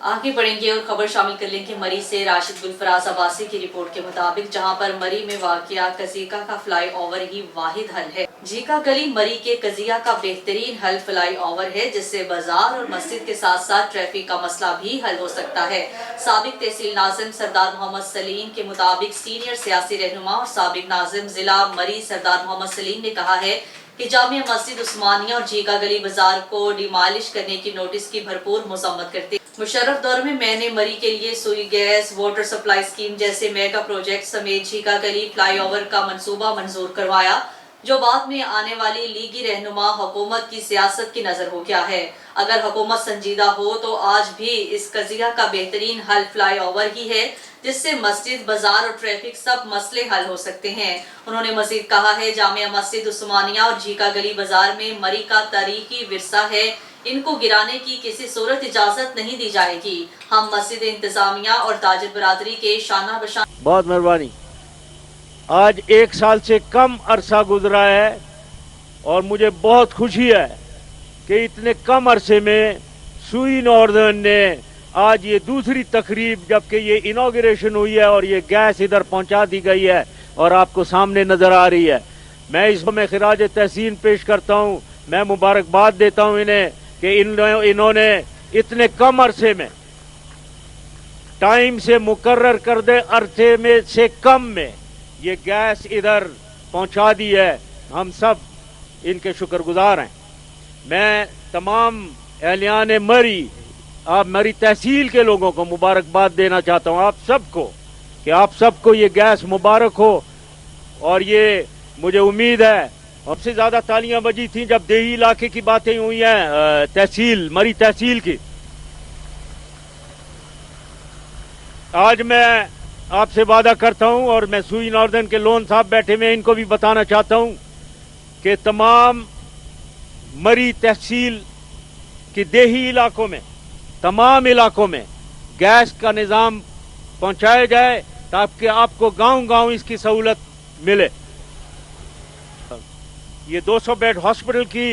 आगे बढ़ेंगे और खबर शामिल कर लेंगे मरी से राशिद गुलफराज अब्बासी की रिपोर्ट के मुताबिक, जहां पर मरी में वाक़िया कज़िया का फ्लाई ओवर ही वाहिद हल है। झीका गली मरी के कज़िया का बेहतरीन हल फ्लाई ओवर है, जिससे बाजार और मस्जिद के साथ साथ ट्रैफिक का मसला भी हल हो सकता है। साबिक तहसील नाज़िम सरदार मोहम्मद सलीम के मुताबिक सीनियर सियासी रहनुमा और साबिक नाज़िम जिला मरी सरदार मोहम्मद सलीम ने कहा है कि जामिया मस्जिद उस्मानिया और झीका गली बाजार को डिमालिश करने की नोटिस की भरपूर मजम्मत करते। मुशर्रफ दौर में मैंने मरी के लिए सुई गैस, वाटर सप्लाई स्कीम जैसे मेगा प्रोजेक्ट समेत झीका गली फ्लाई ओवर का मंसूबा मंजूर करवाया, जो बाद में आने वाली लीगी रहनुमा हुकूमत की सियासत की नजर हो गया है। अगर हुकूमत संजीदा हो तो आज भी इस कज़िया का बेहतरीन हल फ्लाई ओवर ही है, जिससे मस्जिद, बाजार और ट्रैफिक सब मसले हल हो सकते हैं। उन्होंने मजीद कहा है, जामिया मस्जिद उस्मानिया और झीका गली बाजार में मरी का तारीखी विरसा है, इनको गिराने की किसी सूरत इजाजत नहीं दी जाएगी। हम मस्जिद इंतजामिया और ताजिर बरादरी के शाना बशान। बहुत मेहरबानी। आज 1 साल से कम अरसा गुजरा है और मुझे बहुत खुशी है कि इतने कम अरसे में सुई नॉर्दर्न ने आज ये दूसरी तकरीब, जबकि ये इनॉग्रेशन हुई है और ये गैस इधर पहुंचा दी गई है और आपको सामने नजर आ रही है। मैं इसमें खिराज तहसीन पेश करता हूं। मैं मुबारकबाद देता हूं इन्हें कि इन्होंने इतने कम अरसे में, टाइम से मुकर्रर करदे अरसे में से कम में ये गैस इधर पहुंचा दी है। हम सब इनके शुक्रगुजार हैं। मैं तमाम एहलियान मरी, आप मरी तहसील के लोगों को मुबारकबाद देना चाहता हूं, आप सबको, कि आप सबको ये गैस मुबारक हो। और ये मुझे उम्मीद है, सबसे ज्यादा तालियां बजी थी जब देही इलाके की बातें हुई हैं, तहसील मरी तहसील की। आज मैं आपसे वादा करता हूं और मैं सुई नॉर्दर्न के लोन साहब बैठे में इनको भी बताना चाहता हूं कि तमाम मरी तहसील की देही इलाकों में, तमाम इलाकों में गैस का निजाम पहुंचाया जाए ताकि आपको गांव-गांव इसकी सहूलत मिले। ये 200 बेड हॉस्पिटल की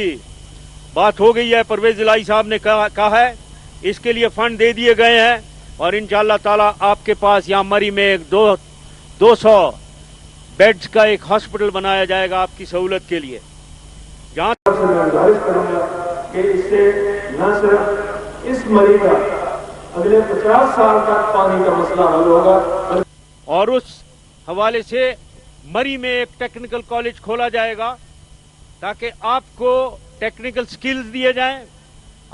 बात हो गई है, परवेज इलाही साहब ने कहा है, इसके लिए फंड दे दिए गए हैं और इंशाअल्लाह ताला आपके पास यहाँ मरी में एक 200 बेड्स का एक हॉस्पिटल बनाया जाएगा आपकी सहूलत के लिए। जहाँ मैं गुजारिश करूंगा कि इससे न सिर्फ इस मरी का अगले 50 साल तक पानी का मसला हल होगा, और उस हवाले से मरी में एक टेक्निकल कॉलेज खोला जाएगा ताकि आपको टेक्निकल स्किल्स दिए जाएं,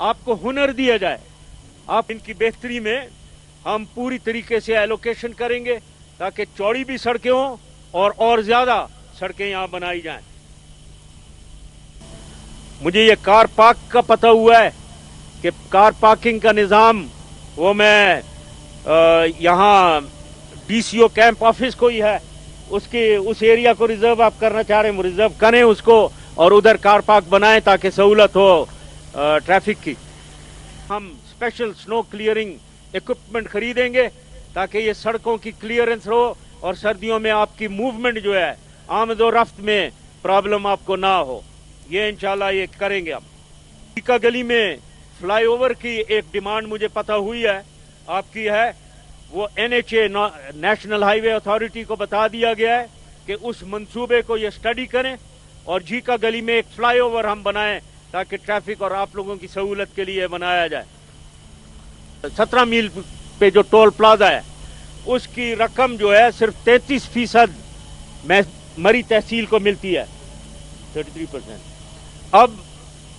आपको हुनर दिया जाए। आप इनकी बेहतरी में हम पूरी तरीके से एलोकेशन करेंगे ताकि चौड़ी भी सड़कें हों और ज्यादा सड़कें यहां बनाई जाएं। मुझे ये कार पार्क का पता हुआ है कि कार पार्किंग का निजाम वो मैं यहां डीसीओ कैंप ऑफिस को ही है, उस एरिया को रिजर्व आप करना चाह रहे हैं, रिजर्व करें उसको और उधर कार पार्क बनाएं ताकि सहूलत हो ट्रैफिक की। हम स्पेशल स्नो क्लियरिंग इक्विपमेंट खरीदेंगे ताकि ये सड़कों की क्लियरेंस हो और सर्दियों में आपकी मूवमेंट जो है, आमद और रफ्त में प्रॉब्लम आपको ना हो। ये इंशाल्लाह ये करेंगे। हम झीका गली में फ्लाईओवर की एक डिमांड मुझे पता हुई है आपकी है, वो NHA नेशनल हाईवे अथॉरिटी को बता दिया गया है कि उस मंसूबे को ये स्टडी करें और झीका गली में एक फ्लाईओवर हम बनाएं ताकि ट्रैफिक और आप लोगों की सहूलत के लिए बनाया जाए। 17 मील पे जो टोल प्लाजा है उसकी रकम जो है सिर्फ 33% में मरी तहसील को मिलती है, 33%। अब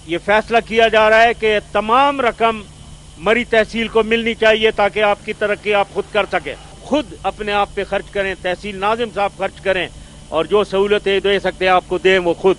ये फैसला किया जा रहा है कि तमाम रकम मरी तहसील को मिलनी चाहिए ताकि आपकी तरक्की आप खुद कर सकें, खुद अपने आप पे खर्च करें, तहसील नाजिम साहब खर्च करें और जो सहूलतें दे सकते हैं आपको दें वो खुद।